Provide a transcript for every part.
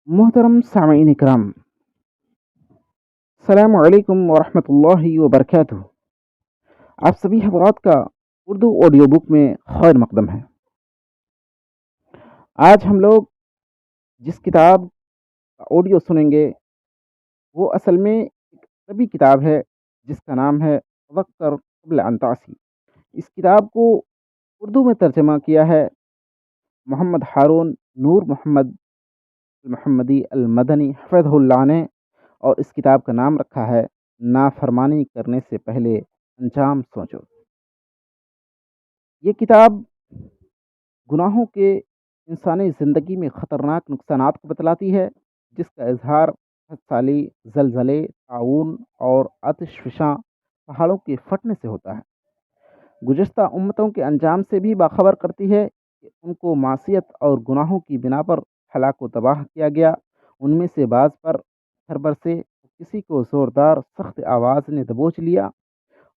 محترم سامعین اکرام، السلام علیکم ورحمۃ اللہ وبرکاتہ۔ آپ سبھی حضرات کا اردو آڈیو بک میں خیر مقدم ہے۔ آج ہم لوگ جس کتاب کا آڈیو سنیں گے وہ اصل میں ایک عربی کتاب ہے جس کا نام ہے تذکر قبل ان تعصی۔ اس کتاب کو اردو میں ترجمہ کیا ہے محمد ہارون نور محمد محمدی المدنی حفظہ اللہ نے، اور اس کتاب کا نام رکھا ہے نافرمانی کرنے سے پہلے انجام سوچو۔ یہ کتاب گناہوں کے انسانی زندگی میں خطرناک نقصانات کو بتلاتی ہے، جس کا اظہار سالی، زلزلے، تعاون اور آتش فشاں پہاڑوں کے پھٹنے سے ہوتا ہے۔ گزشتہ امتوں کے انجام سے بھی باخبر کرتی ہے کہ ان کو معصیت اور گناہوں کی بنا پر ہلاک و تباہ کیا گیا۔ ان میں سے بعض پر پتھر سے، کسی کو زوردار سخت آواز نے دبوچ لیا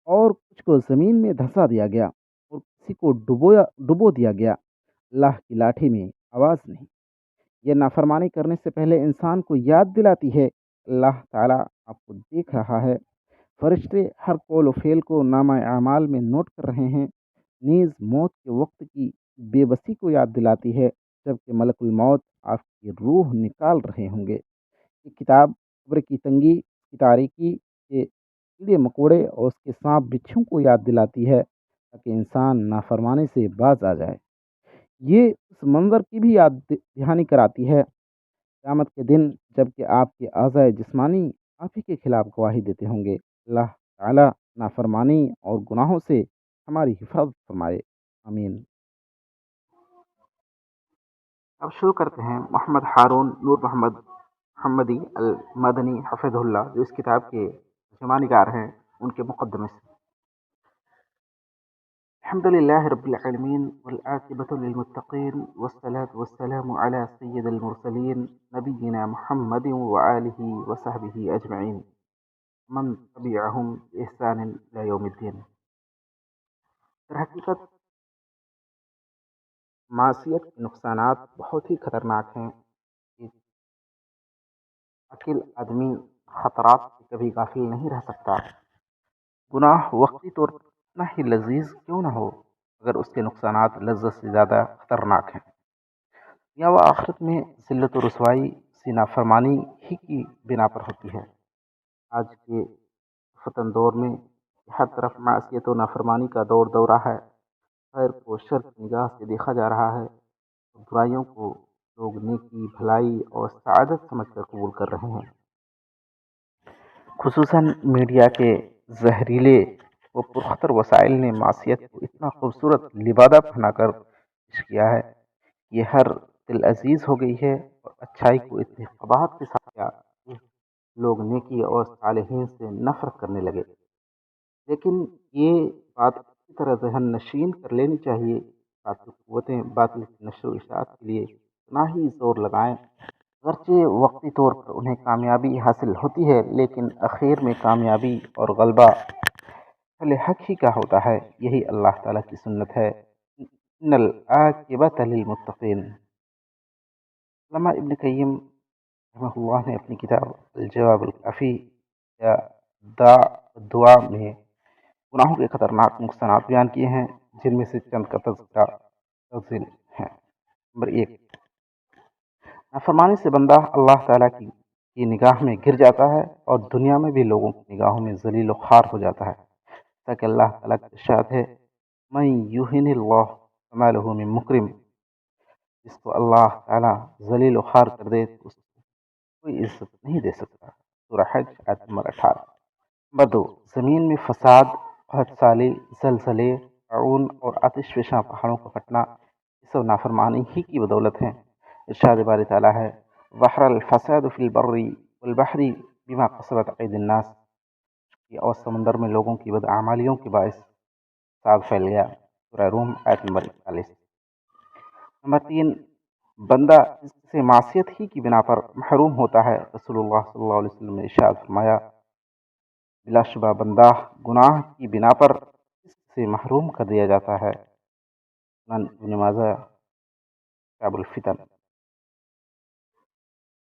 اور کچھ کو زمین میں دھسا دیا گیا اور کسی کو ڈبو دیا گیا۔ اللہ کی لاٹھی میں آواز نہیں۔ یہ نافرمانی کرنے سے پہلے انسان کو یاد دلاتی ہے کہ اللہ تعالیٰ آپ کو دیکھ رہا ہے۔ فرشتے ہر قول و فعل کو نامہ اعمال میں نوٹ کر رہے ہیں۔ نیز موت کے وقت کی بے بسی کو یاد دلاتی ہے، جبکہ ملک الموت آپ کی روح نکال رہے ہوں گے۔ یہ کتاب قبر کی تنگی، کی تاریکی کے کیڑے مکوڑے اور اس کے سانپ بچھو کو یاد دلاتی ہے، تاکہ انسان نافرمانی سے باز آ جائے۔ یہ اس منظر کی بھی یاد دہانی کراتی ہے قیامت کے دن، جب کہ آپ کے اعضاء جسمانی آپ ہی کے خلاف گواہی دیتے ہوں گے۔ اللہ تعالیٰ نافرمانی اور گناہوں سے ہماری حفاظت فرمائے، آمین۔ اب شروع کرتے ہیں محمد ہارون نور محمد محمدی المدنی حفظہ اللہ، جو اس کتاب کے ترجمہ نگار ہیں، ان کے مقدمے سے۔ الحمد لله رب العالمين والعاقبة للمتقين والصلاة والسلام على سيد المرسلين نبينا محمد وآله وصحبه أجمعين من تبعهم بإحسان إلى يوم الدين۔ در حقیقت معصیت کے نقصانات بہت ہی خطرناک ہیں۔ عاقل آدمی خطرات سے کبھی غافل نہیں رہ سکتا۔ گناہ وقتی طور پر اتنا ہی لذیذ کیوں نہ ہو، اگر اس کے نقصانات لذت سے زیادہ خطرناک ہیں۔ یا وہ آخرت میں ذلت و رسوائی سی نافرمانی ہی کی بنا پر ہوتی ہے۔ آج کے فتن دور میں ہر طرف معصیت و نافرمانی کا دورہ ہے۔ خیر کو شر کی نگاہ سے دیکھا جا رہا ہے، برائیوں کو لوگ نیکی، بھلائی اور سعادت سمجھ کر قبول کر رہے ہیں۔ خصوصاً میڈیا کے زہریلے و پرخطر وسائل نے معصیت کو اتنا خوبصورت لبادہ پہنا کر پیش کیا ہے، یہ ہر دل عزیز ہو گئی ہے، اور اچھائی کو اتنی قباحت کے ساتھ کیا کہ لوگ نیکی اور صالحین سے نفرت کرنے لگے۔ لیکن یہ بات اسی طرح ذہن نشین کر لینی چاہیے، تاکہ قوتیں باطل کی نشر و اشاعت کے لیے اتنا ہی زور لگائیں۔ اگرچہ وقتی طور پر انہیں کامیابی حاصل ہوتی ہے، لیکن اخیر میں کامیابی اور غلبہ اہل حق ہی کا ہوتا ہے۔ یہی اللہ تعالیٰ کی سنت ہے، ان العاقبۃ للمتقین۔ علامہ ابن قیم رحمہ اللہ نے اپنی کتاب الجواب الکافی یا دعا میں گناہوں کے خطرناک نقصانات بیان کیے ہیں، جن میں سے چند کا تذکرہ تفصیل ہے۔ نمبر 1، نافرمانی سے بندہ اللہ تعالیٰ کی نگاہ میں گر جاتا ہے، اور دنیا میں بھی لوگوں کی نگاہوں میں ذلیل و خوار ہو جاتا ہے، تاکہ اللہ تعالیٰ کا ارشاد ہے من یہن اللہ فما لہ من مکرم، جس کو اللہ تعالیٰ ذلیل و خوار کر دے تو اس کو کوئی عزت نہیں دے سکتا۔ سورہ حج آیت نمبر 18۔ نمبر 2، زمین میں فساد، قحط سالی، زلزلے، طاعون اور آتش فشاں پہاڑوں کا پھٹنا، یہ سب نافرمانی ہی کی بدولت ہیں۔ ارشاد باری تعالیٰ ہے ظہر الفساد فی البر والبحر بما کسبت ایدی الناس، اور سمندر میں لوگوں کی بدعمالیوں کے باعث فساد پھیل گیا۔ سورہ روم آیت نمبر 41۔ نمبر 3، بندہ اس سے معصیت ہی کی بنا پر محروم ہوتا ہے۔ رسول اللہ صلی اللہ علیہ وسلم نے ارشاد فرمایا بلا شبہ بندہ گناہ کی بنا پر اس سے محروم کر دیا جاتا ہے۔ ابن ماجہ کتاب الفتن۔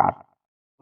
8,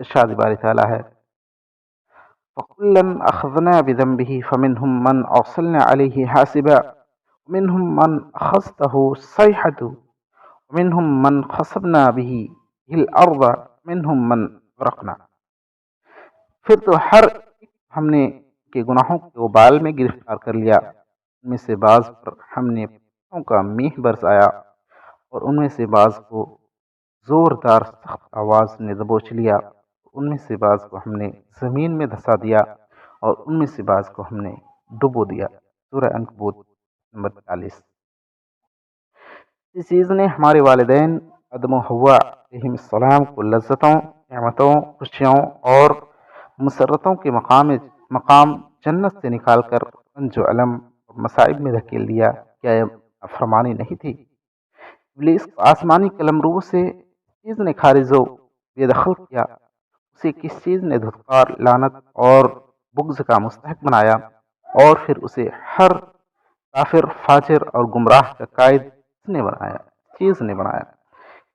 ارشاد باری تعالیٰ ہے فَكُلًّا أَخَذْنَا بِذَنبِهِ فَمِنْهُمْ مَنْ أَرْسَلْنَا عَلَيْهِ حَاسِبًا وَمِنْهُمْ مَنْ أَخَذَتْهُ الصَّيْحَةُ وَمِنْهُمْ مَنْ خَسَفْنَا بِهِ الْأَرْضَ وَمِنْهُمْ مَنْ أَغْرَقْنَا۔ پھر تو ہر ہم نے کے گناہوں کے وبال میں گرفتار کر لیا، ان میں سے بعض پر ہم نے پتھروں کا میح برسایا اور ان میں سے بعض کو زوردار سخت آواز نے دبوچ لیا، ان میں سے بعض کو ہم نے زمین میں دھسا دیا اور ان میں سے بعض کو ہم نے ڈبو دیا۔ سورہ عنکبوت نمبر 40۔ اس چیز نے ہمارے والدین آدم و حوا علیہم السلام کو لذتوں، نعمتوں، خوشیوں اور مسرتوں کے مقام جنت سے نکال کر رنج و الم اور مصائب میں دھکیل دیا۔ کیا یہ فرمانی نہیں تھی؟ ابلیس کو آسمانی قلمرو سے چیز نے خارج و بے دخل کیا، اسے کس چیز نے دھتکار، لعنت اور بغض کا مستحق بنایا، اور پھر اسے ہر کافر، فاجر اور گمراہ کا قائد کس نے بنایا؟ چیز نے بنایا۔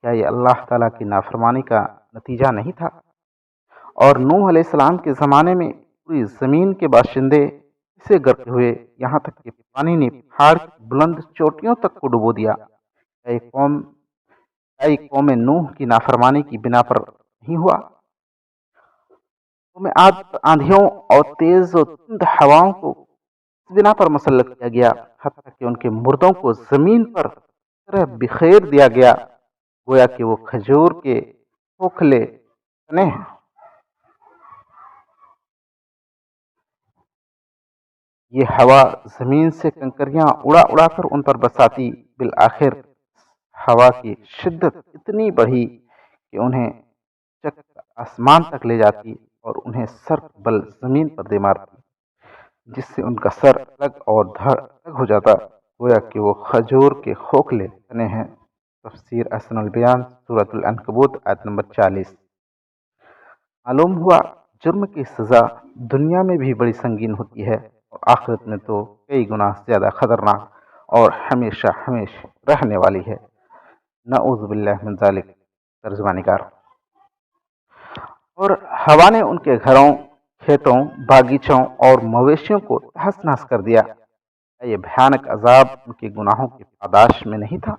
کیا یہ اللہ تعالیٰ کی نافرمانی کا نتیجہ نہیں تھا؟ اور نوح علیہ السلام کے زمانے میں پوری زمین کے باشندے اسے غرق ہوئے، یہاں تک کہ پانی نے پہاڑ کی بلند چوٹیوں تک کو ڈبو دیا۔ قوم نوح کی نافرمانی کی بنا پر نہیں ہوا؟ قوم عاد پر آندھیوں اور تیز و تند ہواؤں کو اس بنا پر مسلط کیا گیا، حتیٰ کہ ان کے مردوں کو زمین پر طرح بکھیر دیا گیا گویا کہ وہ کھجور کے کھوکھلے تنے ہیں۔ یہ ہوا زمین سے کنکریاں اڑا اڑا کر ان پر برساتی، بالآخر ہوا کی شدت اتنی بڑھی کہ انہیں چک آسمان تک لے جاتی اور انہیں سر بل زمین پر دے مارتی، جس سے ان کا سر الگ اور دھڑ الگ ہو جاتا، گویا کہ وہ کھجور کے کھوکھلے تنے ہیں۔ تفسیر احسن البیان، سورۃ العنکبوت، آیت نمبر 40۔ معلوم ہوا جرم کی سزا دنیا میں بھی بڑی سنگین ہوتی ہے اور آخرت میں تو کئی گنا زیادہ خطرناک اور ہمیشہ رہنے والی ہے۔ نعوذ باللہ من ذالک۔ ترجمہ نگار۔ اور ہوا نے ان کے گھروں، کھیتوں، باغیچوں اور مویشیوں کو تہس نہس کر دیا۔ یہ بھیانک عذاب ان کے گناہوں کی پاداش میں نہیں تھا؟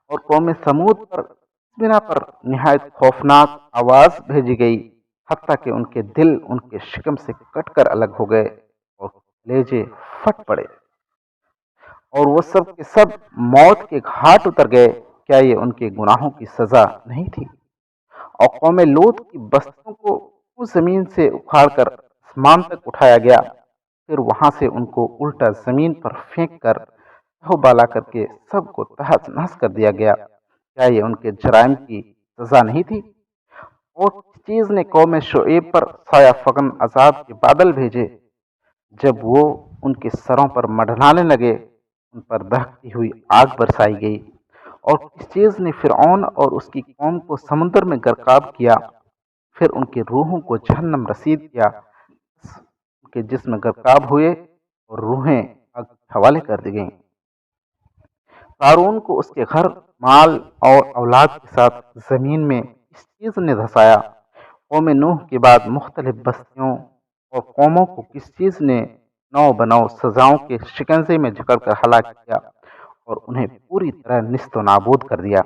اور قوم ثمود پر اس بنا پر نہایت خوفناک آواز بھیجی گئی، حتیٰ کہ ان کے دل ان کے شکم سے کٹ کر الگ ہو گئے اور کلیجے پھٹ پڑے اور وہ سب کے سب موت کے گھاٹ اتر گئے۔ کیا یہ ان کے گناہوں کی سزا نہیں تھی؟ اور قوم لوط کی بستیوں کو اس زمین سے اکھاڑ کر آسمان تک اٹھایا گیا، پھر وہاں سے ان کو الٹا زمین پر پھینک کر تہو بالا کر کے سب کو تہس نہس کر دیا گیا۔ کیا یہ ان کے جرائم کی سزا نہیں تھی؟ اور کس چیز نے قوم شعیب پر سایہ فگن عذاب کے بادل بھیجے، جب وہ ان کے سروں پر منڈلانے لگے، ان پر دہکتی ہوئی آگ برسائی گئی؟ اور کس چیز نے فرعون اور اس کی قوم کو سمندر میں غرقاب کیا، پھر ان کی روحوں کو جہنم رسید کیا، ان کے جسم غرقاب ہوئے اور روحیں آگ کے حوالے کر دی گئیں۔ قارون کو اس کے گھر، مال اور اولاد کے ساتھ زمین میں اس چیز نے دھسایا۔ قوم نوح کے بعد مختلف بستیوں اور قوموں کو کس چیز نے نو بنو سزاؤں کے شکنجے میں جکڑ کر ہلاک کیا اور انہیں پوری طرح نیست و نابود کر دیا۔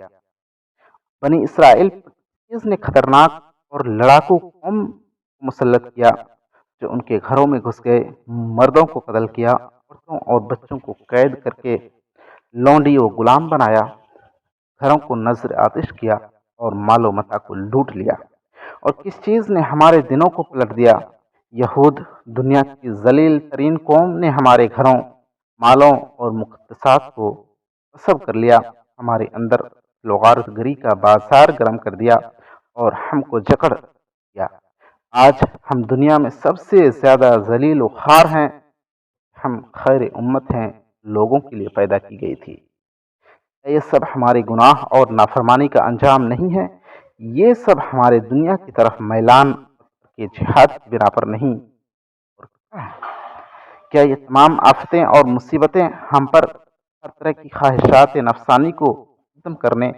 بنی اسرائیل پر کس چیز نے خطرناک اور لڑاکو قوم کو مسلط کیا، جو ان کے گھروں میں گھس گئے، مردوں کو قتل کیا، عورتوں اور بچوں کو قید کر کے لونڈی و غلام بنایا، گھروں کو نذر آتش کیا اور مال و متاع کو لوٹ لیا؟ اور کس چیز نے ہمارے دنوں کو پلٹ دیا؟ یہود، دنیا کی ذلیل ترین قوم، نے ہمارے گھروں، مالوں اور مقدسات کو غصب کر لیا، ہمارے اندر لغارت گری کا بازار گرم کر دیا اور ہم کو جکڑ دیا۔ آج ہم دنیا میں سب سے زیادہ ذلیل و خوار ہیں۔ ہم خیر امت ہیں، لوگوں کے لیے پیدا کی گئی تھی۔ یہ سب ہمارے گناہ اور نافرمانی کا انجام نہیں ہے؟ یہ سب ہمارے دنیا کی طرف میلان کے جہاد کی بنا پر نہیں؟ کیا یہ تمام آفتیں اور مصیبتیں ہم پر ہر طرح کی خواہشات نفسانی کو ختم کرنے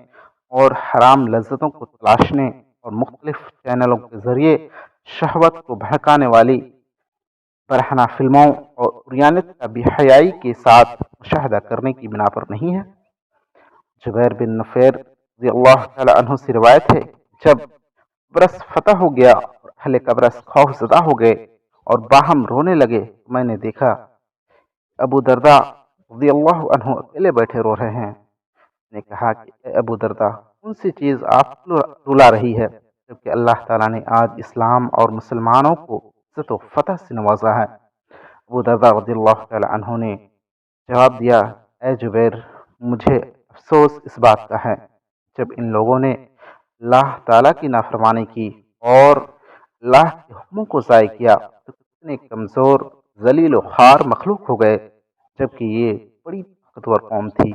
اور حرام لذتوں کو تلاشنے اور اور مختلف چینلوں کے ذریعے شہوت کو بھڑکانے والی برہنہ فلموں اور اریانت کا بے حیائی کے ساتھ مشاہدہ کرنے کی بنا پر نہیں ہے۔ جبیر بن نفیر رضی اللہ تعالی عنہ سے روایت ہے، جب برس فتح ہو گیا اور اہل قبرص خوف زدہ ہو گئے اور باہم رونے لگے، میں نے دیکھا ابو دردہ رضی اللہ عنہ اکیلے بیٹھے رو رہے ہیں۔ نے کہا کہ اے ابو دردہ، کون سی چیز آپ کو رلا رہی ہے؟ جبکہ اللہ تعالیٰ نے آج اسلام اور مسلمانوں کو عزت و فتح سے نوازا ہے۔ ابو دردہ رضی اللہ تعالی عنہ نے جواب دیا، اے جبیر، مجھے افسوس اس بات کا ہے، جب ان لوگوں نے اللہ تعالیٰ کی نافرمانی کی اور اللہ کے حکموں کو ضائع کیا تو کتنے کمزور، ذلیل و خوار مخلوق ہو گئے، جبکہ یہ بڑی طاقتور قوم تھی،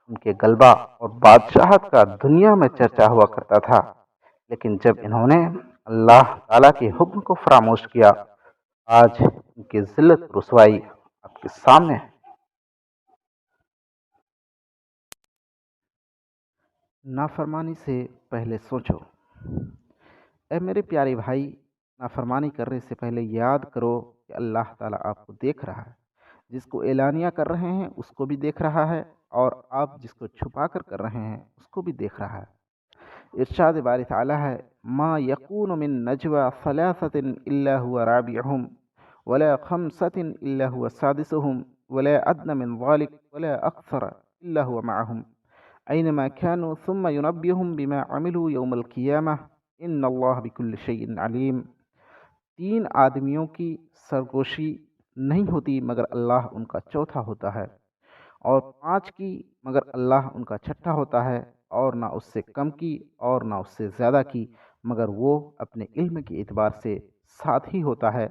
ان کے غلبہ اور بادشاہت کا دنیا میں چرچا ہوا کرتا تھا، لیکن جب انہوں نے اللہ تعالیٰ کے حکم کو فراموش کیا، آج ان کی ذلت و رسوائی آپ کے سامنے ہے۔ نافرمانی سے پہلے سوچو۔ اے میرے پیارے بھائی، نافرمانی کرنے سے پہلے یاد کرو کہ اللہ تعالیٰ آپ کو دیکھ رہا ہے۔ جس کو اعلانیہ کر رہے ہیں اس کو بھی دیکھ رہا ہے، اور آپ جس کو چھپا کر رہے ہیں اس کو بھی دیکھ رہا ہے۔ ارشاد باری تعالیٰ ہے، ما یکون من نجوى ثلاثة الا هو رابعهم ولا خمسة الا هو سادسهم ولا ادنى من ذلك ولا اکثر الا هو معهم اینما كانوا ثم ينبئهم بما عملوا یوم القیامہ ان اللہ بكل شیء علیم۔ تین آدمیوں کی سرگوشی نہیں ہوتی مگر اللہ ان کا چوتھا ہوتا ہے، اور پانچ کی مگر اللہ ان کا چھٹا ہوتا ہے، اور نہ اس سے کم کی اور نہ اس سے زیادہ کی، مگر وہ اپنے علم کے اعتبار سے ساتھ ہی ہوتا ہے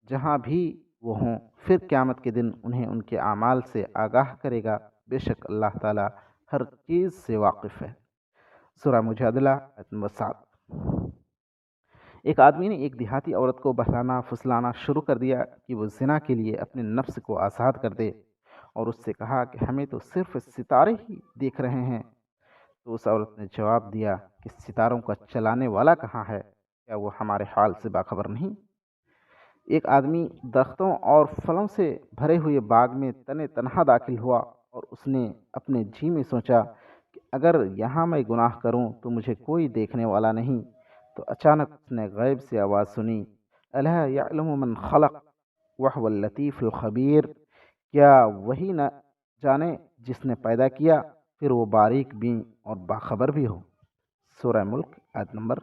جہاں بھی وہ ہوں۔ پھر قیامت کے دن انہیں ان کے اعمال سے آگاہ کرے گا، بے شک اللہ تعالیٰ ہر چیز سے واقف ہے۔ سورہ مجادلہ آیت نمبر 7۔ ایک آدمی نے ایک دیہاتی عورت کو بہلانا پھسلانا شروع کر دیا کہ وہ زنا کے لیے اپنے نفس کو آزاد کر دے، اور اس سے کہا کہ ہمیں تو صرف ستارے ہی دیکھ رہے ہیں۔ تو اس عورت نے جواب دیا کہ ستاروں کا چلانے والا کہاں ہے؟ کیا وہ ہمارے حال سے باخبر نہیں؟ ایک آدمی درختوں اور پھلوں سے بھرے ہوئے باغ میں تنے تنہا داخل ہوا، اور اس نے اپنے جی میں سوچا کہ اگر یہاں میں گناہ کروں تو مجھے کوئی دیکھنے والا نہیں۔ تو اچانک اس نے غیب سے آواز سنی، الا یعلم من خلق وهو اللطیف الخبیر، کیا وہی نہ جانے جس نے پیدا کیا، پھر وہ باریک بین اور باخبر بھی ہو۔ سورہ ملک آیت نمبر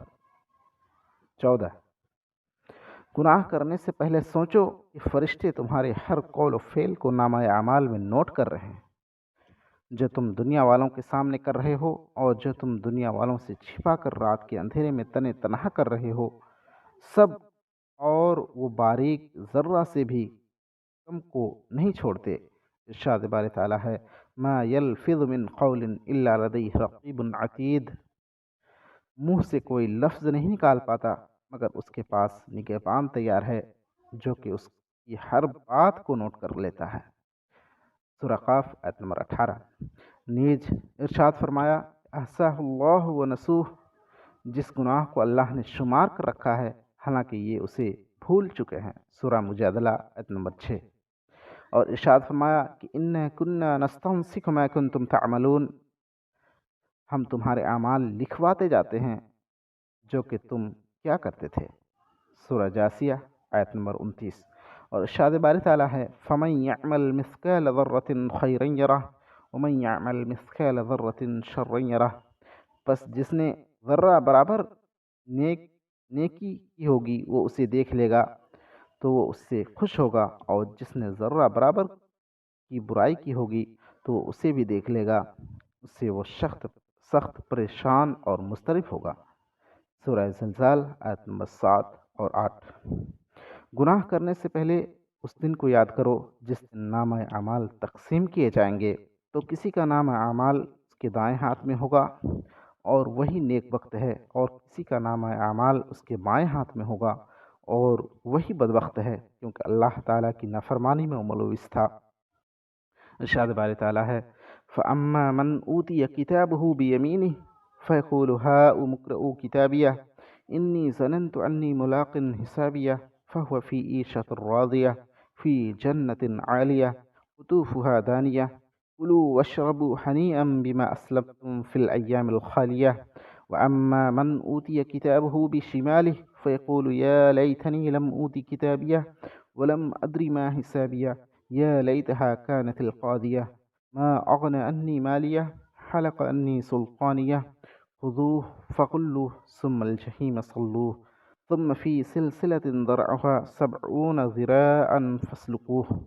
14۔ گناہ کرنے سے پہلے سوچو کہ فرشتے تمہارے ہر قول و فعل کو نامہ اعمال میں نوٹ کر رہے ہیں، جو تم دنیا والوں کے سامنے کر رہے ہو اور جو تم دنیا والوں سے چھپا کر رات کے اندھیرے میں تنے تنہا کر رہے ہو، سب، اور وہ باریک ذرہ سے بھی کم کو نہیں چھوڑتے۔ ارشاد باری تعالیٰ ہے، ما یلفظ من قول الا لدیہ رقیب عتید، منہ سے کوئی لفظ نہیں نکال پاتا مگر اس کے پاس نگہبان تیار ہے جو کہ اس کی ہر بات کو نوٹ کر لیتا ہے۔ سورہ قاف آیت نمبر 18۔ نیز ارشاد فرمایا، احصاہ اللہ ونسوہ، جس گناہ کو اللہ نے شمار کر رکھا ہے حالانکہ یہ اسے بھول چکے ہیں۔ سورہ مجادلہ آیت نمبر 6۔ اور ارشاد فرمایا کہ انا کنا نستنسخ ما کنتم تعملون، ہم تمہارے اعمال لکھواتے جاتے ہیں جو کہ تم کیا کرتے تھے۔ سورہ جاثیہ آیت نمبر 29۔ اور ارشاد باری تعالیٰ ہے، فمن یعمل مثقال ذرۃ خیرا یرہ ومن یعمل مثقال ذرۃ شرا یرہ، پس جس نے ذرہ برابر نیکی کی ہوگی وہ اسے دیکھ لے گا تو وہ اس سے خوش ہوگا، اور جس نے ذرہ برابر کی برائی کی ہوگی تو وہ اسے بھی دیکھ لے گا، اس سے وہ سخت پریشان اور مضطرب ہوگا۔ سورہ زلزال آیت نمبر 7 اور 8۔ گناہ کرنے سے پہلے اس دن کو یاد کرو جس دن نامہ اعمال تقسیم کیے جائیں گے، تو کسی کا نامہ اعمال اس کے دائیں ہاتھ میں ہوگا اور وہی نیک وقت ہے، اور کسی کا نامہ اعمال اس کے بائیں ہاتھ میں ہوگا اور وہی بدبخت ہے، کیونکہ اللہ تعالیٰ کی نافرمانی میں ملوث تھا۔ ارشاد باری تعالیٰ ہے، فَأَمَّا مَنْ أُوتِيَ كِتَابَهُ بِيَمِينِهِ فَيَقُولُ هَاؤُمُ اقْرَءُوا كِتَابِيَهْ إني ظننت أني ملاق حسابية فهو في عيشة راضية في جنة عالية قطوفها دانية كلوا واشربوا هنيئا بما أسلفتم في الأيام الخالية وأما من أوتي كتابه بشماله فيقول يا ليتني لم أوت كتابيه ولم أدر ما حسابيه يا ليتها كانت القاضية ما أغنى عني ماليه حلق عني سلطانيه خذوه فغلوه ثم الجحيم صلوه ثم في سلسلة ذرعها 70 ذراعا فاسلكوه.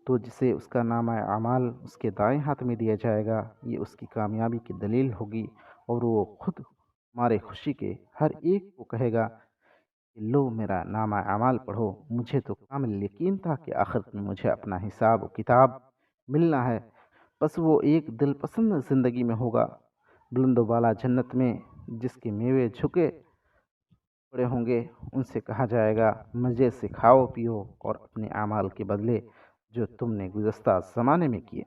تو جسے اس کا نامہ اعمال اس کے دائیں ہاتھ میں دیا جائے گا، یہ اس کی کامیابی کی دلیل ہوگی، اور وہ خود مارے خوشی کے ہر ایک کو کہے گا کہ لو میرا نامہ اعمال پڑھو، مجھے تو کامل یقین تھا کہ آخرت میں مجھے اپنا حساب و کتاب ملنا ہے۔ بس وہ ایک دل پسند زندگی میں ہوگا، بلند و بالا جنت میں، جس کے میوے جھکے پڑے ہوں گے۔ ان سے کہا جائے گا مزے سے کھاؤ پیو اور اپنے اعمال کے بدلے جو تم نے گزشتہ زمانے میں کیے۔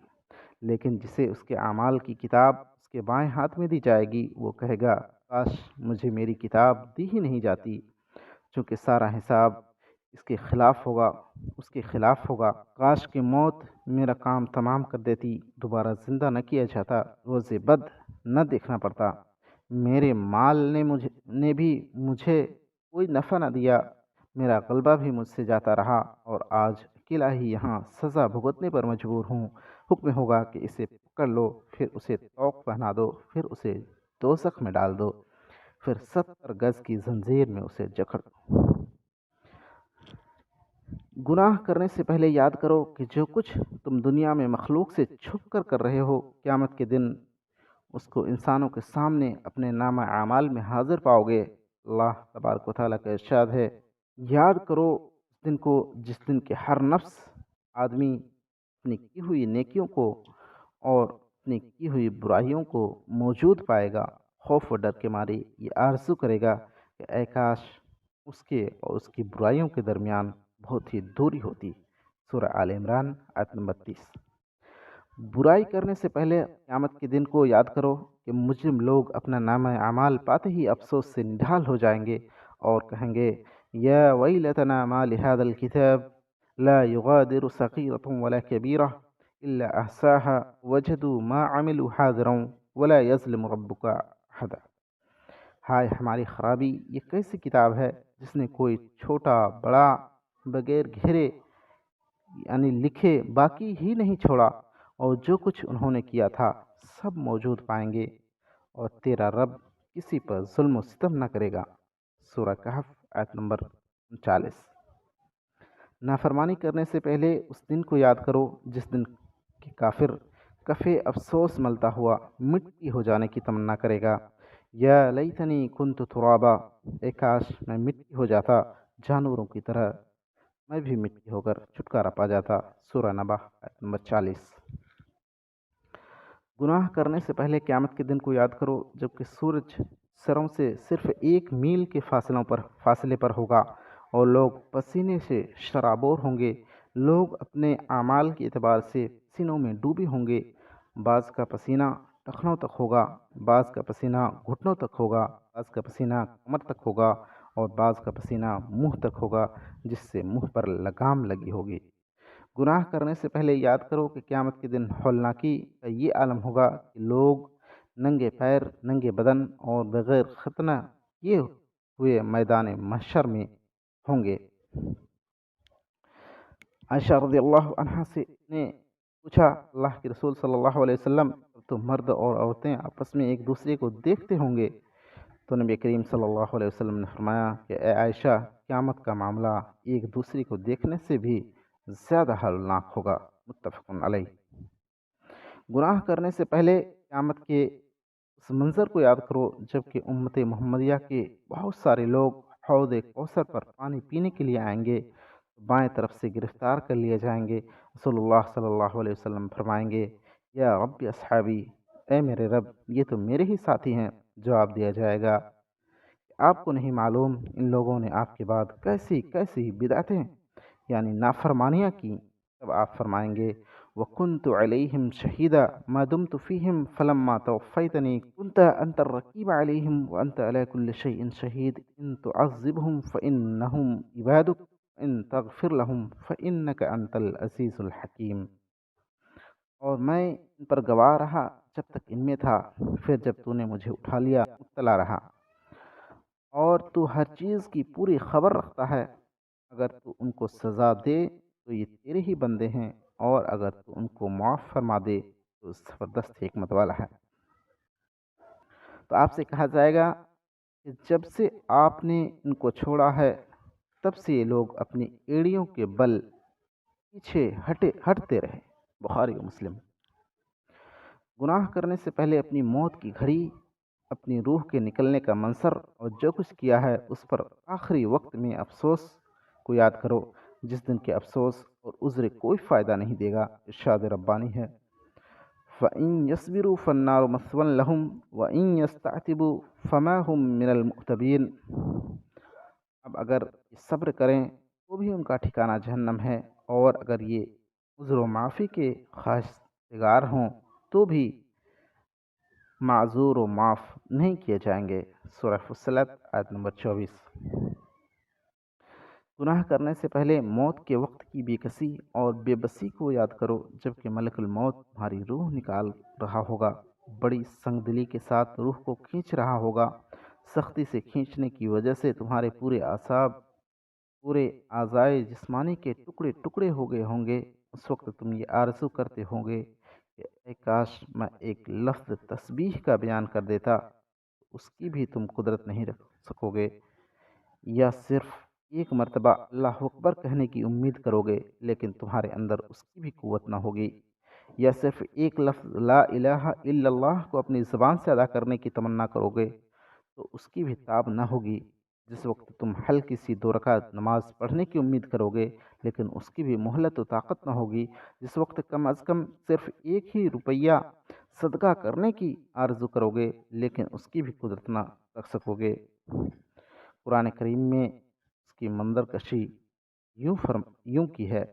لیکن جسے اس کے اعمال کی کتاب اس کے بائیں ہاتھ میں دی جائے گی، وہ کہے گا کاش مجھے میری کتاب دی ہی نہیں جاتی، چونکہ سارا حساب اس کے خلاف ہوگا، اس کے خلاف ہوگا۔ کاش کہ موت میرا کام تمام کر دیتی، دوبارہ زندہ نہ کیا جاتا، روز بد نہ دیکھنا پڑتا، میرے مال نے بھی مجھے کوئی نفع نہ دیا، میرا غلبہ بھی مجھ سے جاتا رہا، اور آج اکیلا ہی یہاں سزا بھگتنے پر مجبور ہوں۔ حکم ہوگا کہ اسے پکڑ لو، پھر اسے طوق پہنا دو، پھر اسے دوزخ میں ڈال دو، پھر 70 گز کی زنجیر میں اسے جکڑ دو۔ گناہ کرنے سے پہلے یاد کرو کہ جو کچھ تم دنیا میں مخلوق سے چھپ کر رہے ہو، قیامت کے دن اس کو انسانوں کے سامنے اپنے نامہ اعمال میں حاضر پاؤ گے۔ اللہ تبارک و تعالیٰ کا ارشاد ہے، یاد کرو اس دن کو جس دن کے ہر نفس آدمی اپنی کی ہوئی نیکیوں کو اور اپنی کی ہوئی برائیوں کو موجود پائے گا۔ خوف و ڈر کے مارے یہ آرزو کرے گا کہ اے کاش اس کے اور اس کی برائیوں کے درمیان بہت ہی دوری ہوتی۔ سورہ آل عمران آیت نمبر 30۔ برائی کرنے سے پہلے قیامت کے دن کو یاد کرو کہ مجرم لوگ اپنا نامہ اعمال پاتے ہی افسوس سے نڈھال ہو جائیں گے اور کہیں گے یا ویلتنا ما لهذا الكتاب لا يغادر صغيرة ولا كبيرة إلا أحصاها وجدوا ما عملوا حاضرا ولا يظلم ربك أحدا۔ ہائے ہماری خرابی، یہ کیسی کتاب ہے جس نے کوئی چھوٹا بڑا بغیر گھیرے یعنی لکھے باقی ہی نہیں چھوڑا، اور جو کچھ انہوں نے کیا تھا سب موجود پائیں گے، اور تیرا رب کسی پر ظلم و ستم نہ کرے گا۔ سورہ کہف آیت نمبر 39۔ نافرمانی کرنے سے پہلے اس دن کو یاد کرو جس دن کہ کافر کفے افسوس ملتا ہوا مٹی ہو جانے کی تمنا کرے گا، یا لیتنی کنت ترابا، اے کاش میں مٹی ہو جاتا، جانوروں کی طرح میں بھی مٹی ہو کر چھٹکارا پا جاتا۔ سورہ نبا آیت نمبر 40۔ گناہ کرنے سے پہلے قیامت کے دن کو یاد کرو جب کہ سورج سروں سے صرف 1 میل کے فاصلے پر ہوگا، اور لوگ پسینے سے شرابور ہوں گے۔ لوگ اپنے اعمال کے اعتبار سے پسینوں میں ڈوبے ہوں گے، بعض کا پسینہ ٹخنوں تک ہوگا، بعض کا پسینہ گھٹنوں تک ہوگا، بعض کا پسینہ کمر تک ہوگا، اور بعض کا پسینہ منہ تک ہوگا جس سے منہ پر لگام لگی ہوگی۔ گناہ کرنے سے پہلے یاد کرو کہ قیامت کے دن ہولناکی کا یہ عالم ہوگا کہ لوگ ننگے پیر، ننگے بدن اور بغیر ختنہ کیے ہوئے میدان محشر میں ہوں گے۔ عائشہ رضی اللہ عنہا سے نے پوچھا، اللہ کے رسول صلی اللہ علیہ وسلم، تو مرد اور عورتیں آپس میں ایک دوسرے کو دیکھتے ہوں گے؟ تو نبی کریم صلی اللہ علیہ وسلم نے فرمایا کہ اے عائشہ، قیامت کا معاملہ ایک دوسرے کو دیکھنے سے بھی زیادہ ہولناک ہوگا۔ متفق علیہ۔ گناہ کرنے سے پہلے قیامت کے اس منظر کو یاد کرو جب کہ امت محمدیہ کے بہت سارے لوگ حوض کوثر پر پانی پینے کے لیے آئیں گے، بائیں طرف سے گرفتار کر لیے جائیں گے۔ رسول اللہ صلی اللہ علیہ وسلم فرمائیں گے یا رب اصحابی، اے میرے رب، یہ تو میرے ہی ساتھی ہیں۔ جواب دیا جائے گا کہ آپ کو نہیں معلوم ان لوگوں نے آپ کے بعد کیسی کیسی بدعتیں یعنی نافرمانیاں کی۔ تب آپ فرمائیں گے وكنت عليهم شهيدا ما دمت فيهم فلما توفيتني كنت أنت الرقيب عليهم وأنت على كل شيء شهيد إن تعذبهم فإنهم عبادك إن تغفر لهم فإنك أنت العزيز الحكيم۔ اور میں ان پر گواہ رہا جب تک ان میں تھا، پھر جب تو نے مجھے اٹھا لیا مطلع رہا، اور تو ہر چیز کی پوری خبر رکھتا ہے۔ اگر تو ان کو سزا دے تو یہ تیرے ہی بندے ہیں، اور اگر تو ان کو معاف فرما دے تو زبردست حکمت والا ہے۔ تو آپ سے کہا جائے گا کہ جب سے آپ نے ان کو چھوڑا ہے تب سے یہ لوگ اپنی ایڑیوں کے بل پیچھے ہٹتے رہے۔ بخاری و مسلم۔ گناہ کرنے سے پہلے اپنی موت کی گھڑی، اپنی روح کے نکلنے کا منظر اور جو کچھ کیا ہے اس پر آخری وقت میں افسوس کو یاد کرو، جس دن کے افسوس اور عذر کوئی فائدہ نہیں دے گا۔ ارشاد ربانی ہے فَإِن يَصْبِرُوا فَالنَّارُ مَثْوًى لَهُمْ وَإِن يَسْتَعْتِبُوا فَمَا هُمْ مِنَ الْمُعْتَبِينَ۔ اب اگر یہ صبر کریں تو بھی ان کا ٹھکانہ جہنم ہے، اور اگر یہ عذر و معافی کے خواہشگار ہوں تو بھی معذور و معاف نہیں کیے جائیں گے۔ سورہ فصلت آیت نمبر 24۔ گناہ کرنے سے پہلے موت کے وقت کی بے کسی اور بے بسی کو یاد کرو، جبکہ ملک الموت تمہاری روح نکال رہا ہوگا، بڑی سنگ دلی کے ساتھ روح کو کھینچ رہا ہوگا۔ سختی سے کھینچنے کی وجہ سے تمہارے پورے اعصاب، پورے اعضائے جسمانی کے ٹکڑے ٹکڑے ہو گئے ہوں گے۔ اس وقت تم یہ آرزو کرتے ہوں گے کہ اے کاش میں ایک لفظ تسبیح کا بیان کر دیتا، اس کی بھی تم قدرت نہیں رکھ سکو گے، یا صرف ایک مرتبہ اللہ اکبر کہنے کی امید کرو گے، لیکن تمہارے اندر اس کی بھی قوت نہ ہوگی، یا صرف ایک لفظ لا الہ الا اللہ کو اپنی زبان سے ادا کرنے کی تمنا کرو گے تو اس کی بھی تاب نہ ہوگی۔ جس وقت تم ہلکی سی 2 رکعت نماز پڑھنے کی امید کرو گے لیکن اس کی بھی مہلت و طاقت نہ ہوگی، جس وقت کم از کم صرف 1 ہی روپیہ صدقہ کرنے کی آرزو کرو گے لیکن اس کی بھی قدرت نہ رکھ سکو گے۔ قرآن کریم میں اس کی منظر کشی یوں کی ہے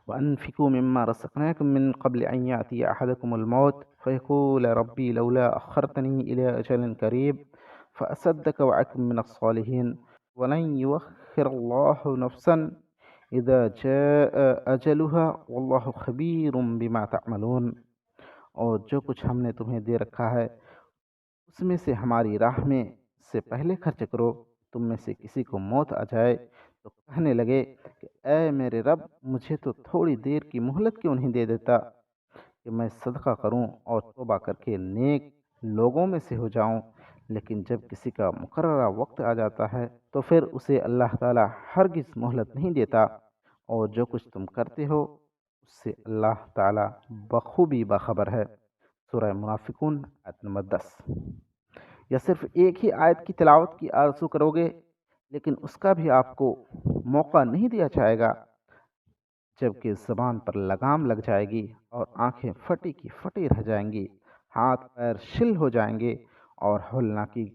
وَأَنفِقُوا مِمَّا رَزَقْنَاكُم مِّن قَبْلِ أَن يَأْتِيَ أَحَدَكُمُ الْمَوْتُ فَيَقُولَ رَبِّي لَوْلَا أَخَّرْتَنِي إِلَىٰ أَجَلٍ قَرِيبٍ فَأَصَدَّقَ وَأَكُن مِّنَ الصَّالِحِينَ وَلَن يُؤَخِّرَ اللَّهُ نَفْسًا إِذَا جَاءَ أَجَلُهَا وَاللَّهُ خَبِيرٌ بِمَا تَعْمَلُونَ۔ اور جو کچھ ہم نے تمہیں دے رکھا ہے اس میں سے ہماری راہ میں سے پہلے خرچ کرو۔ تم میں سے کسی کو موت آ جائے تو کہنے لگے کہ اے میرے رب، مجھے تو تھوڑی دیر کی مہلت کیوں نہیں دے دیتا کہ میں صدقہ کروں اور توبہ کر کے نیک لوگوں میں سے ہو جاؤں۔ لیکن جب کسی کا مقررہ وقت آ جاتا ہے تو پھر اسے اللہ تعالیٰ ہرگز مہلت نہیں دیتا، اور جو کچھ تم کرتے ہو اس سے اللہ تعالیٰ بخوبی باخبر ہے۔ سورہ منافقون آیت نمبر 10۔ یا صرف ایک ہی آیت کی تلاوت کی آرزو کرو گے لیکن اس کا بھی آپ کو موقع نہیں دیا جائے گا، جبکہ زبان پر لگام لگ جائے گی اور آنکھیں پھٹی کی پھٹی رہ جائیں گی، ہاتھ پیر شل ہو جائیں گے اور ہولناکی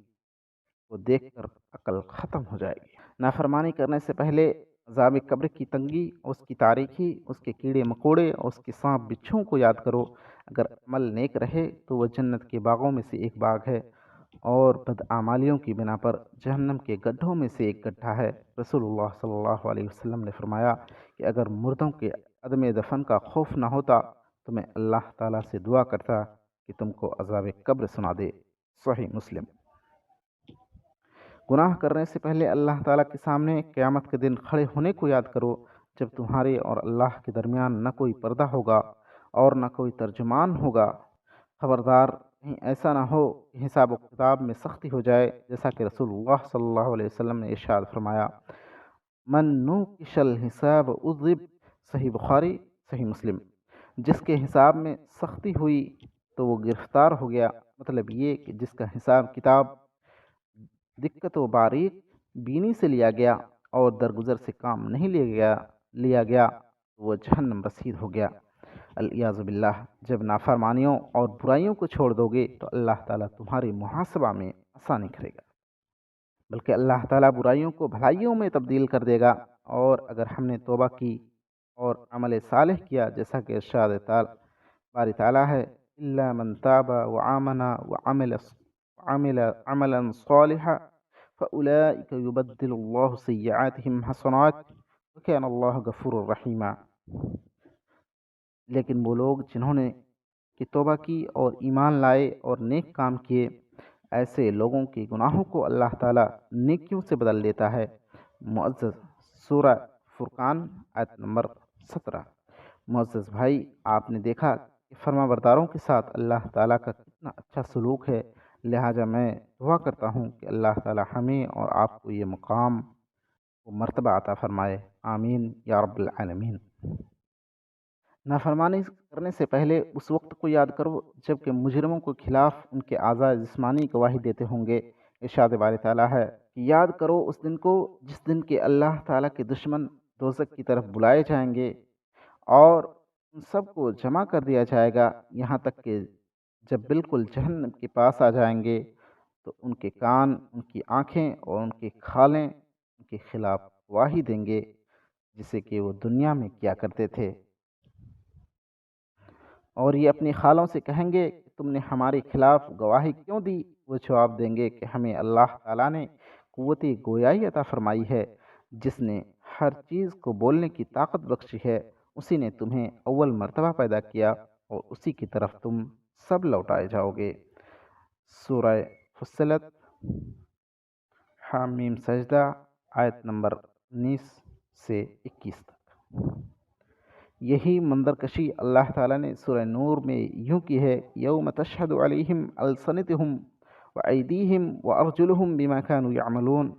کو دیکھ کر عقل ختم ہو جائے گی۔ نافرمانی کرنے سے پہلے عذاب قبر کی تنگی، اس کی تاریکی، اس کے کیڑے مکوڑے اور اس کے سانپ بچھوؤں کو یاد کرو۔ اگر عمل نیک رہے تو وہ جنت کے باغوں میں سے ایک باغ ہے، اور بدعمالیوں کی بنا پر جہنم کے گڈھوں میں سے ایک گڈھا ہے۔ رسول اللہ صلی اللہ علیہ وسلم نے فرمایا کہ اگر مردوں کے عدم دفن کا خوف نہ ہوتا تو میں اللہ تعالیٰ سے دعا کرتا کہ تم کو عذاب قبر سنا دے۔ صحیح مسلم۔ گناہ کرنے سے پہلے اللہ تعالیٰ کے سامنے قیامت کے دن کھڑے ہونے کو یاد کرو، جب تمہارے اور اللہ کے درمیان نہ کوئی پردہ ہوگا اور نہ کوئی ترجمان ہوگا۔ خبردار کہیں ایسا نہ ہو کہ حساب و کتاب میں سختی ہو جائے، جیسا کہ رسول اللہ صلی اللہ علیہ وسلم نے ارشاد فرمایا من نوقش الحساب عذب۔ صحیح بخاری، صحیح مسلم۔ جس کے حساب میں سختی ہوئی تو وہ گرفتار ہو گیا، مطلب یہ کہ جس کا حساب کتاب دقت و باریک بینی سے لیا گیا اور درگزر سے کام نہیں لیا گیا تو وہ جہنم رسید ہو گیا۔ الیاذ باللہ۔ جب نافرمانیوں اور برائیوں کو چھوڑ دو گے تو اللہ تعالیٰ تمہاری محاسبہ میں آسانی کرے گا، بلکہ اللہ تعالیٰ برائیوں کو بھلائیوں میں تبدیل کر دے گا، اور اگر ہم نے توبہ کی اور عمل صالح کیا، جیسا کہ ارشاد باری تعالیٰ ہے الا من تاب وآمن وعمل عملا صالحا فأولئك يبدل الله سيئاتهم حسنات وكان الله غفور رحیما۔ لیکن وہ لوگ جنہوں نے کہ توبہ کی اور ایمان لائے اور نیک کام کیے، ایسے لوگوں کے گناہوں کو اللہ تعالیٰ نیکیوں سے بدل دیتا ہے۔ معزز سورہ فرقان آیت نمبر 17۔ معزز بھائی، آپ نے دیکھا کہ فرما برداروں کے ساتھ اللہ تعالیٰ کا کتنا اچھا سلوک ہے، لہٰذا میں دعا کرتا ہوں کہ اللہ تعالیٰ ہمیں اور آپ کو یہ مقام و مرتبہ عطا فرمائے، آمین یا رب العالمین۔ نافرمانی کرنے سے پہلے اس وقت کو یاد کرو جب کہ مجرموں کے خلاف ان کے اعضاء جسمانی گواہی دیتے ہوں گے۔ ارشاد باری تعالیٰ ہے کہ یاد کرو اس دن کو جس دن کے اللہ تعالیٰ کے دشمن دوزخ کی طرف بلائے جائیں گے اور ان سب کو جمع کر دیا جائے گا، یہاں تک کہ جب بالکل جہنم کے پاس آ جائیں گے تو ان کے کان، ان کی آنکھیں اور ان کے کھالیں ان کے خلاف گواہی دیں گے، جسے کہ وہ دنیا میں کیا کرتے تھے، اور یہ اپنی خالوں سے کہیں گے کہ تم نے ہمارے خلاف گواہی کیوں دی؟ وہ جواب دیں گے کہ ہمیں اللہ تعالیٰ نے قوت گویائی عطا فرمائی ہے، جس نے ہر چیز کو بولنے کی طاقت بخشی ہے، اسی نے تمہیں اول مرتبہ پیدا کیا اور اسی کی طرف تم سب لوٹائے جاؤ گے۔ سورہ فصلت حامیم سجدہ آیت نمبر 19 سے 21 تک۔ یہی منظرکشی اللہ تعالیٰ نے سورہ نور میں یوں کی ہے، یوم تشہد علیہم السنتہم وایدیہم وارجلہم بما كانوا یعملون،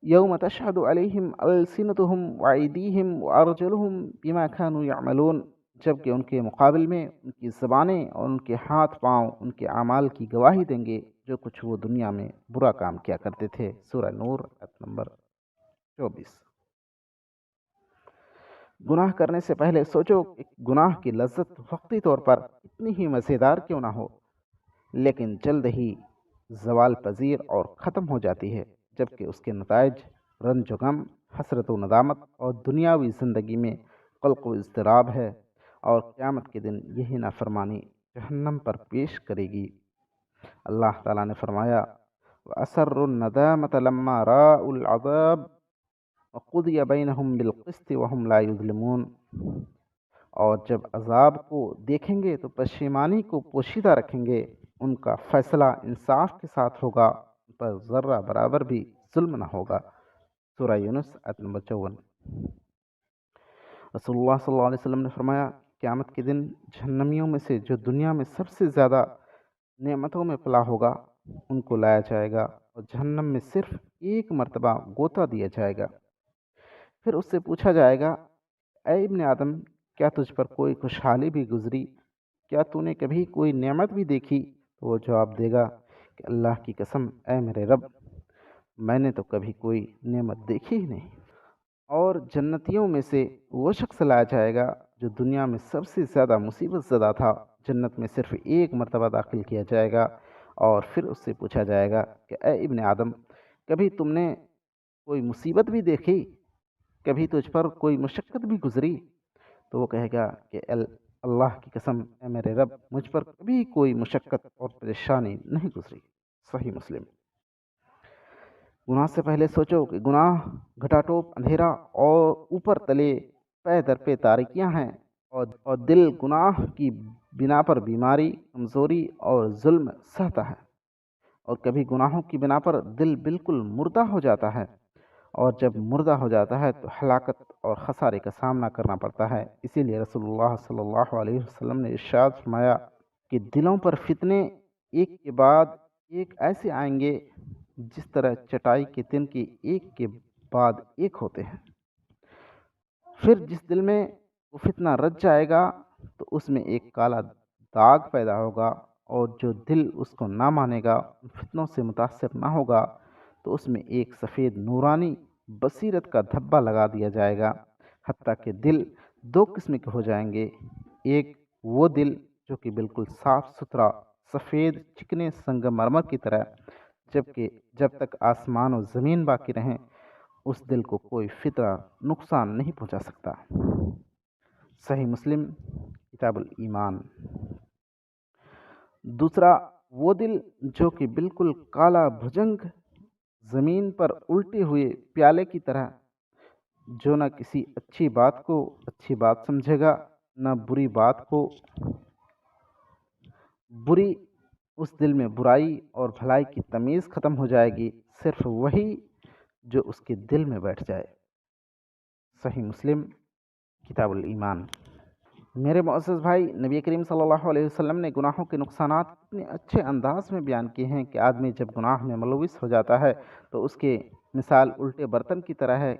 یوم تشہد علیہم السنتہم وایدیہم وارجلہم بما كانوا یعملون، جبکہ ان کے مقابل میں ان کی زبانیں اور ان کے ہاتھ پاؤں ان کے اعمال کی گواہی دیں گے جو کچھ وہ دنیا میں برا کام کیا کرتے تھے۔ سورہ نور آیت نمبر 24۔ گناہ کرنے سے پہلے سوچو کہ گناہ کی لذت وقتی طور پر اتنی ہی مزیدار کیوں نہ ہو، لیکن جلد ہی زوال پذیر اور ختم ہو جاتی ہے، جبکہ اس کے نتائج رنج و غم، حسرت و ندامت اور دنیاوی زندگی میں قلق و اضطراب ہے، اور قیامت کے دن یہی نافرمانی جہنم پر پیش کرے گی۔ اللہ تعالیٰ نے فرمایا وَأَسَرُّوا النَّدَامَةَ لَمَّا رَأَوُا الْعَذَابَ وَقُضِيَ بَيْنَهُم بِالْقِسْطِ وَهُمْ لَا يُظْلَمُونَ، اور جب عذاب کو دیکھیں گے تو پشیمانی کو پوشیدہ رکھیں گے، ان کا فیصلہ انصاف کے ساتھ ہوگا، ان پر ذرہ برابر بھی ظلم نہ ہوگا۔ سورہ یونس آیت نمبر 54۔ رسول اللہ صلی اللہ علیہ وسلم نے فرمایا قیامت کے دن جہنمیوں میں سے جو دنیا میں سب سے زیادہ نعمتوں میں پلا ہوگا ان کو لایا جائے گا اور جہنم میں صرف ایک مرتبہ غوطہ دیا جائے گا، پھر اس سے پوچھا جائے گا اے ابن آدم، کیا تجھ پر کوئی خوشحالی بھی گزری؟ کیا تو نے کبھی کوئی نعمت بھی دیکھی؟ تو وہ جواب دے گا کہ اللہ کی قسم اے میرے رب، میں نے تو کبھی کوئی نعمت دیکھی ہی نہیں۔ اور جنتیوں میں سے وہ شخص لایا جائے گا جو دنیا میں سب سے زیادہ مصیبت زدہ تھا، جنت میں صرف ایک مرتبہ داخل کیا جائے گا، اور پھر اس سے پوچھا جائے گا کہ اے ابن آدم، کبھی تم نے کوئی مصیبت بھی دیکھی؟ کبھی تجھ پر کوئی مشقت بھی گزری؟ تو وہ کہے گا کہ اللہ کی قسم اے میرے رب، مجھ پر کبھی کوئی مشقت اور پریشانی نہیں گزری۔ صحیح مسلم۔ گناہ سے پہلے سوچو کہ گناہ گھٹا ٹوپ اندھیرا اور اوپر تلے پے در پہ تاریکیاں ہیں، اور دل گناہ کی بنا پر بیماری، کمزوری اور ظلم سہتا ہے، اور کبھی گناہوں کی بنا پر دل بالکل مردہ ہو جاتا ہے، اور جب مردہ ہو جاتا ہے تو ہلاکت اور خسارے کا سامنا کرنا پڑتا ہے۔ اسی لیے رسول اللہ صلی اللہ علیہ وسلم نے ارشاد فرمایا کہ دلوں پر فتنے ایک کے بعد ایک ایسے آئیں گے جس طرح چٹائی کے تن کے ایک کے بعد ایک ہوتے ہیں۔ پھر جس دل میں وہ فتنہ رچ جائے گا تو اس میں ایک کالا داغ پیدا ہوگا، اور جو دل اس کو نہ مانے گا، ان فتنوں سے متاثر نہ ہوگا، تو اس میں ایک سفید نورانی بصیرت کا دھبا لگا دیا جائے گا، حتیٰ کہ دل دو قسم کے ہو جائیں گے۔ ایک وہ دل جو کہ بالکل صاف ستھرا سفید چکنے سنگ مرمر کی طرح، جب تک آسمان و زمین باقی رہیں اس دل کو کوئی فتنہ نقصان نہیں پہنچا سکتا۔ صحیح مسلم کتاب الایمان۔ دوسرا، وہ دل جو کہ بالکل کالا بھجنگ زمین پر الٹے ہوئے پیالے کی طرح، جو نہ کسی اچھی بات کو اچھی بات سمجھے گا، نہ بری بات کو بری، اس دل میں برائی اور بھلائی کی تمیز ختم ہو جائے گی، صرف وہی جو اس کے دل میں بیٹھ جائے۔ صحیح مسلم کتاب الایمان۔ میرے معزز بھائی، نبی کریم صلی اللہ علیہ وسلم نے گناہوں کے نقصانات اتنے اچھے انداز میں بیان کیے ہیں کہ آدمی جب گناہ میں ملوث ہو جاتا ہے تو اس کی مثال الٹے برتن کی طرح ہے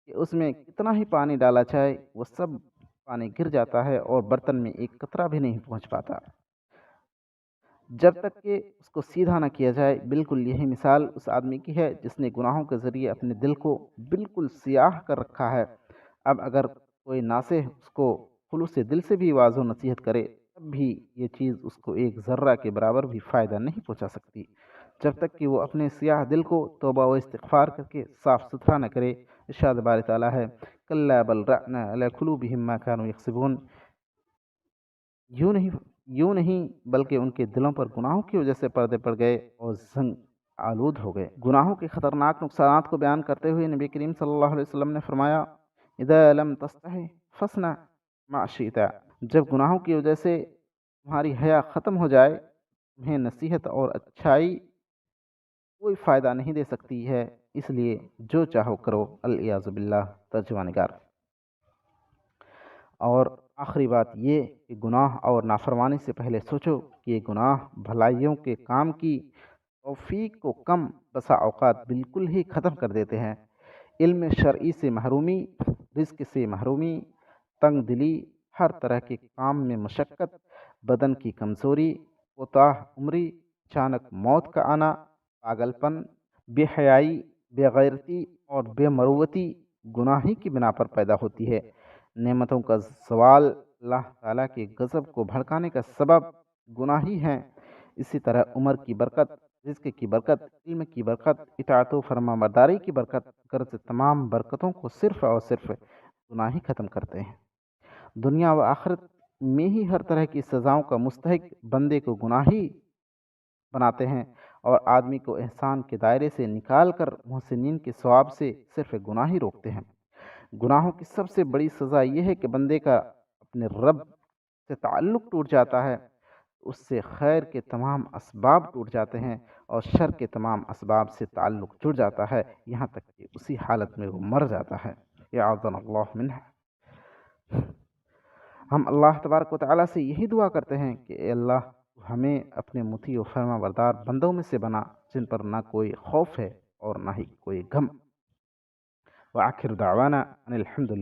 کہ اس میں کتنا ہی پانی ڈالا جائے وہ سب پانی گر جاتا ہے اور برتن میں ایک قطرہ بھی نہیں پہنچ پاتا جب تک کہ اس کو سیدھا نہ کیا جائے۔ بالکل یہی مثال اس آدمی کی ہے جس نے گناہوں کے ذریعے اپنے دل کو بالکل سیاہ کر رکھا ہے۔ اب اگر کوئی ناصح اس کو خلوص دل سے بھی واعظ و نصیحت کرے تب بھی یہ چیز اس کو ایک ذرہ کے برابر بھی فائدہ نہیں پہنچا سکتی، جب تک کہ وہ اپنے سیاہ دل کو توبہ و استغفار کر کے صاف ستھرا نہ کرے۔ ارشاد باری تعالیٰ ہے، کلا بل رأنا علی قلوبہم ما کانوا یکسبون، یوں نہیں بلکہ ان کے دلوں پر گناہوں کی وجہ سے پردے پڑ گئے اور زنگ آلود ہو گئے۔ گناہوں کے خطرناک نقصانات کو بیان کرتے ہوئے نبی کریم صلی اللہ علیہ وسلم نے فرمایا، اذا لم تستحی فاصنع ما شئت، جب گناہوں کی وجہ سے تمہاری حیا ختم ہو جائے، تمہیں نصیحت اور اچھائی کوئی فائدہ نہیں دے سکتی ہے، اس لیے جو چاہو کرو۔ الیاذ باللہ، ترجمہ نگار۔ اور آخری بات یہ کہ گناہ اور نافرمانی سے پہلے سوچو کہ یہ گناہ بھلائیوں کے کام کی توفیق کو کم بسا اوقات بالکل ہی ختم کر دیتے ہیں۔ علم شرعی سے محرومی، رزق سے محرومی، تنگ دلی، ہر طرح کے کام میں مشقت، بدن کی کمزوری، کوتاہ عمری، اچانک موت کا آنا، پاگل پن، بے حیائی، بے غیرتی اور بے مروتی گناہ ہی کی بنا پر پیدا ہوتی ہے۔ نعمتوں کا زوال اللہ تعالیٰ کے غضب کو بھڑکانے کا سبب گناہ ہی ہیں۔ اسی طرح عمر کی برکت، رزق کی برکت، علم کی برکت، اطاعت و فرما برداری کی برکت، غرض تمام برکتوں کو صرف اور صرف گناہ ہی ختم کرتے ہیں۔ دنیا و آخرت میں ہی ہر طرح کی سزاؤں کا مستحق بندے کو گناہی بناتے ہیں اور آدمی کو احسان کے دائرے سے نکال کر محسنین کے ثواب سے صرف گناہ ہی روکتے ہیں۔ گناہوں کی سب سے بڑی سزا یہ ہے کہ بندے کا اپنے رب سے تعلق ٹوٹ جاتا ہے، اس سے خیر کے تمام اسباب ٹوٹ جاتے ہیں اور شر کے تمام اسباب سے تعلق جڑ جاتا ہے، یہاں تک کہ اسی حالت میں وہ مر جاتا ہے۔ اعاذنا اللہ منہ۔ ہم اللہ تبارک و تعالیٰ سے یہی دعا کرتے ہیں کہ اے اللہ، تو ہمیں اپنے مطیع و فرما بردار بندوں میں سے بنا جن پر نہ کوئی خوف ہے اور نہ ہی کوئی غم۔ وآخر دعوانا ان الحمد للہ۔